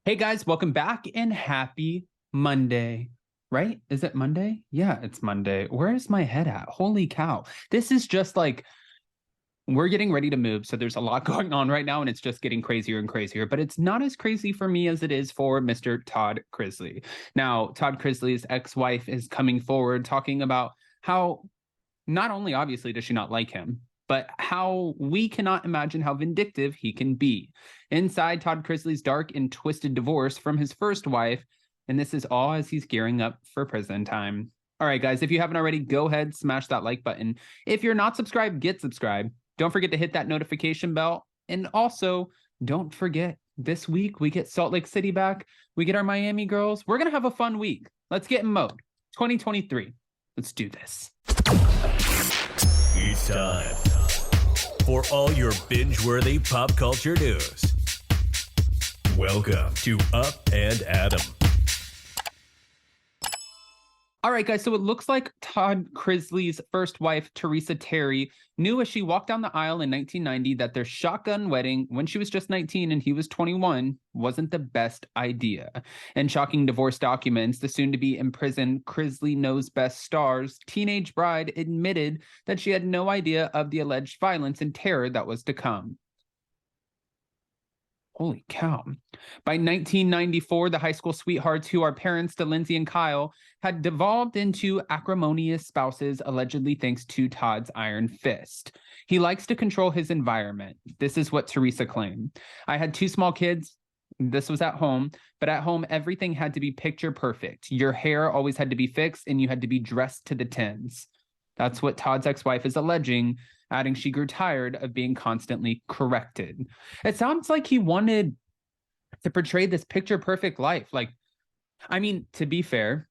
Hey guys, welcome back and happy Monday, right? Is it Monday? Yeah, it's Monday. Where is my head at? Holy cow. This is just like we're getting ready to move. So there's a lot going on right now and it's just getting crazier and crazier, but it's not as crazy for me as it is for Mr. Todd Chrisley. Now, Todd Chrisley's ex-wife is coming forward talking about how not only obviously does she not like him, but how we cannot imagine how vindictive he can be. Inside Todd Chrisley's dark and twisted divorce from his first wife, and this is all as he's gearing up for prison time. All right, guys, if you haven't already, go ahead, smash that like button. If you're not subscribed, get subscribed. Don't forget to hit that notification bell. And also, don't forget, this week we get Salt Lake City back. We get our Miami girls. We're going to have a fun week. Let's get in mode. 2023. Let's do this. It's time for all your binge-worthy pop culture news. Welcome to Up and Adam. All right, guys, so it looks like Todd Chrisley's first wife, Teresa Terry, knew as she walked down the aisle in 1990 that their shotgun wedding, when she was just 19 and he was 21, wasn't the best idea. In shocking divorce documents, the soon-to-be imprisoned Chrisley Knows Best star's teenage bride admitted that she had no idea of the alleged violence and terror that was to come. Holy cow. By 1994, the high school sweethearts who are parents to Lindsay and Kyle had devolved into acrimonious spouses, allegedly thanks to Todd's iron fist. He likes to control his environment. This is what Teresa claimed. I had two small kids. This was at home, but at home, everything had to be picture perfect. Your hair always had to be fixed and you had to be dressed to the tens. That's what Todd's ex-wife is alleging, adding she grew tired of being constantly corrected. It sounds like he wanted to portray this picture-perfect life. Like, I mean, to be fair,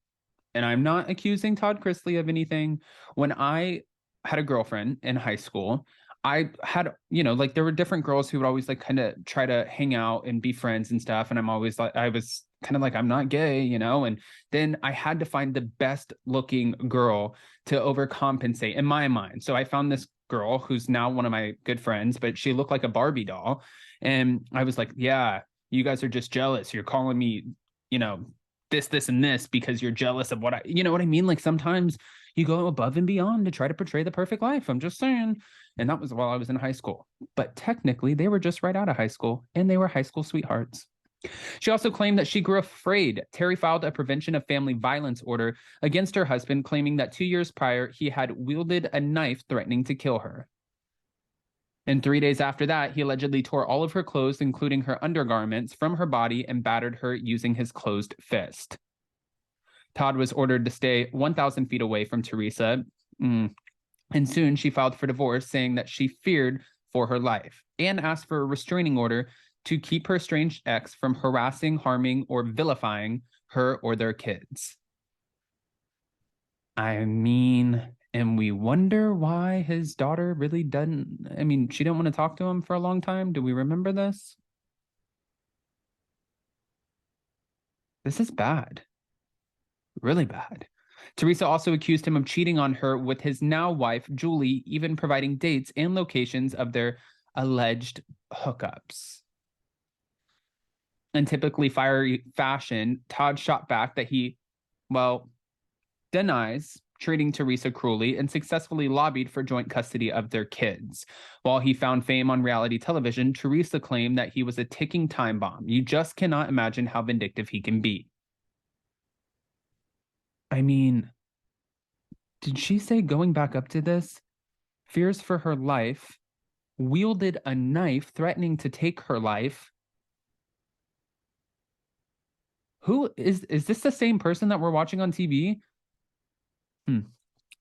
and I'm not accusing Todd Chrisley of anything, when I had a girlfriend in high school, I had, like there were different girls who would always like kind of try to hang out and be friends and stuff. And I'm always like, I was kind of like, I'm not gay, and then I had to find the best looking girl to overcompensate in my mind. So I found this girl who's now one of my good friends, but she looked like a Barbie doll. And I was like, yeah, you guys are just jealous. You're calling me, this, and this because you're jealous of what what I mean? Like sometimes you go above and beyond to try to portray the perfect life. I'm just saying. And that was while I was in high school. But technically, they were just right out of high school and they were high school sweethearts. She also claimed that she grew afraid. Terry filed a prevention of family violence order against her husband, claiming that 2 years prior, he had wielded a knife threatening to kill her. And 3 days after that, he allegedly tore all of her clothes, including her undergarments, from her body and battered her using his closed fist. Todd was ordered to stay 1,000 feet away from Teresa. And soon she filed for divorce, saying that she feared for her life and asked for a restraining order to keep her estranged ex from harassing, harming, or vilifying her or their kids. I mean, and we wonder why his daughter really doesn't, she didn't want to talk to him for a long time. Do we remember this? This is bad. Really bad. Teresa also accused him of cheating on her with his now wife, Julie, even providing dates and locations of their alleged hookups. In typically fiery fashion, Todd shot back that he, denies treating Teresa cruelly and successfully lobbied for joint custody of their kids. While he found fame on reality television, Teresa claimed that he was a ticking time bomb. You just cannot imagine how vindictive he can be. Did she say going back up to this? Fears for her life, wielded a knife threatening to take her life. Who is this the same person that we're watching on TV?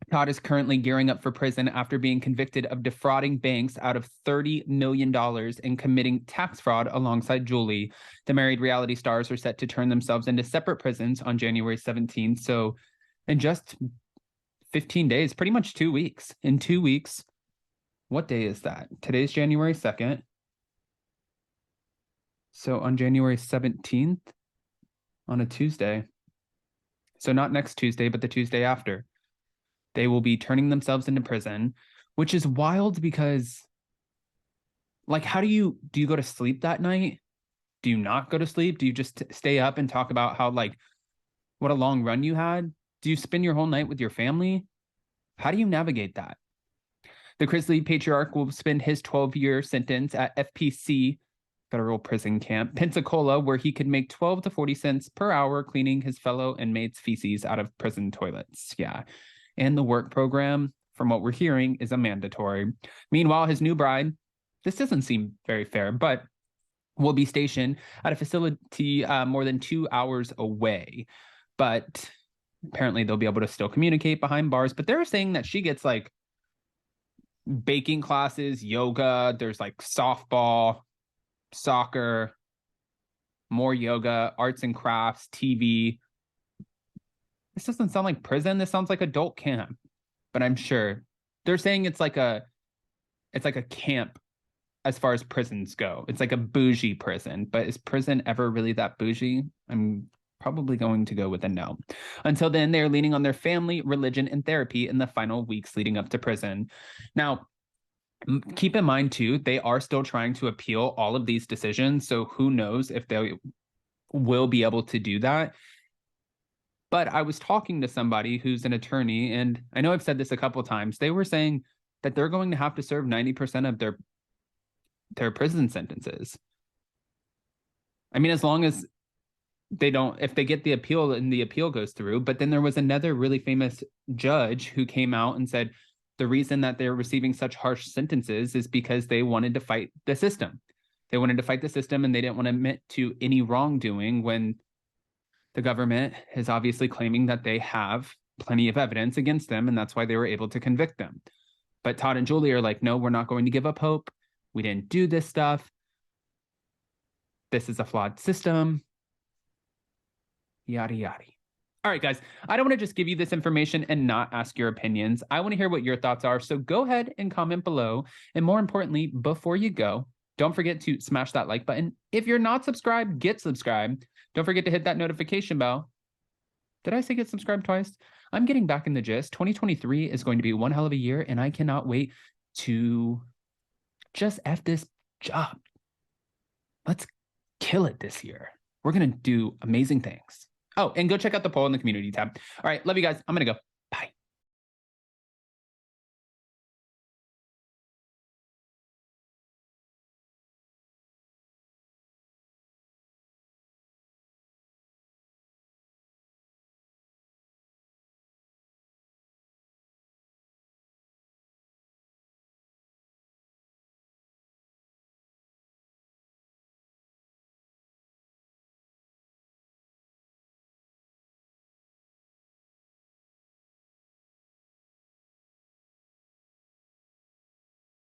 Todd is currently gearing up for prison after being convicted of defrauding banks out of $30 million and committing tax fraud alongside Julie. The married reality stars are set to turn themselves into separate prisons on January 17th. So in just 15 days, pretty much 2 weeks. In 2 weeks, what day is that? Today's January 2nd. So on January 17th, on a Tuesday, so not next Tuesday, but the Tuesday after, they will be turning themselves into prison, which is wild because, like, how do you go to sleep that night? Do you not go to sleep? Do you just stay up and talk about how, like, what a long run you had? Do you spend your whole night with your family? How do you navigate that? The Chrisley patriarch will spend his 12-year sentence at FPC, Federal Prison Camp, Pensacola, where he could make 12 to 40 cents per hour cleaning his fellow inmates' feces out of prison toilets. Yeah. And the work program, from what we're hearing, is a mandatory. Meanwhile, his new bride, this doesn't seem very fair, but will be stationed at a facility more than 2 hours away. But apparently they'll be able to still communicate behind bars. But they're saying that she gets like baking classes, yoga, there's like softball, soccer, more yoga, arts and crafts, TV. This doesn't sound like prison. This sounds like adult camp. But I'm sure they're saying it's like a camp as far as prisons go. It's like a bougie prison. But is prison ever really that bougie? I'm probably going to go with a no. Until then, they're leaning on their family, religion, and therapy in the final weeks leading up to prison. Now, keep in mind, too, they are still trying to appeal all of these decisions. So who knows if they will be able to do that. But I was talking to somebody who's an attorney, and I know I've said this a couple of times. They were saying that they're going to have to serve 90% of their prison sentences. I mean, as long as they don't, if they get the appeal and the appeal goes through. But then there was another really famous judge who came out and said the reason that they're receiving such harsh sentences is because they wanted to fight the system. They wanted to fight the system, and they didn't want to admit to any wrongdoing when the government is obviously claiming that they have plenty of evidence against them, and that's why they were able to convict them. But Todd and Julie are like, no, we're not going to give up hope. We didn't do this stuff. This is a flawed system. Yada, yada. All right, guys, I don't want to just give you this information and not ask your opinions. I want to hear what your thoughts are. So go ahead and comment below. And more importantly, before you go, don't forget to smash that like button. If you're not subscribed, get subscribed. Don't forget to hit that notification bell. Did I say get subscribed twice? I'm getting back in the gist. 2023 is going to be one hell of a year, and I cannot wait to just F this job. Let's kill it this year. We're going to do amazing things. Oh, and go check out the poll in the community tab. All right, love you guys. I'm going to go.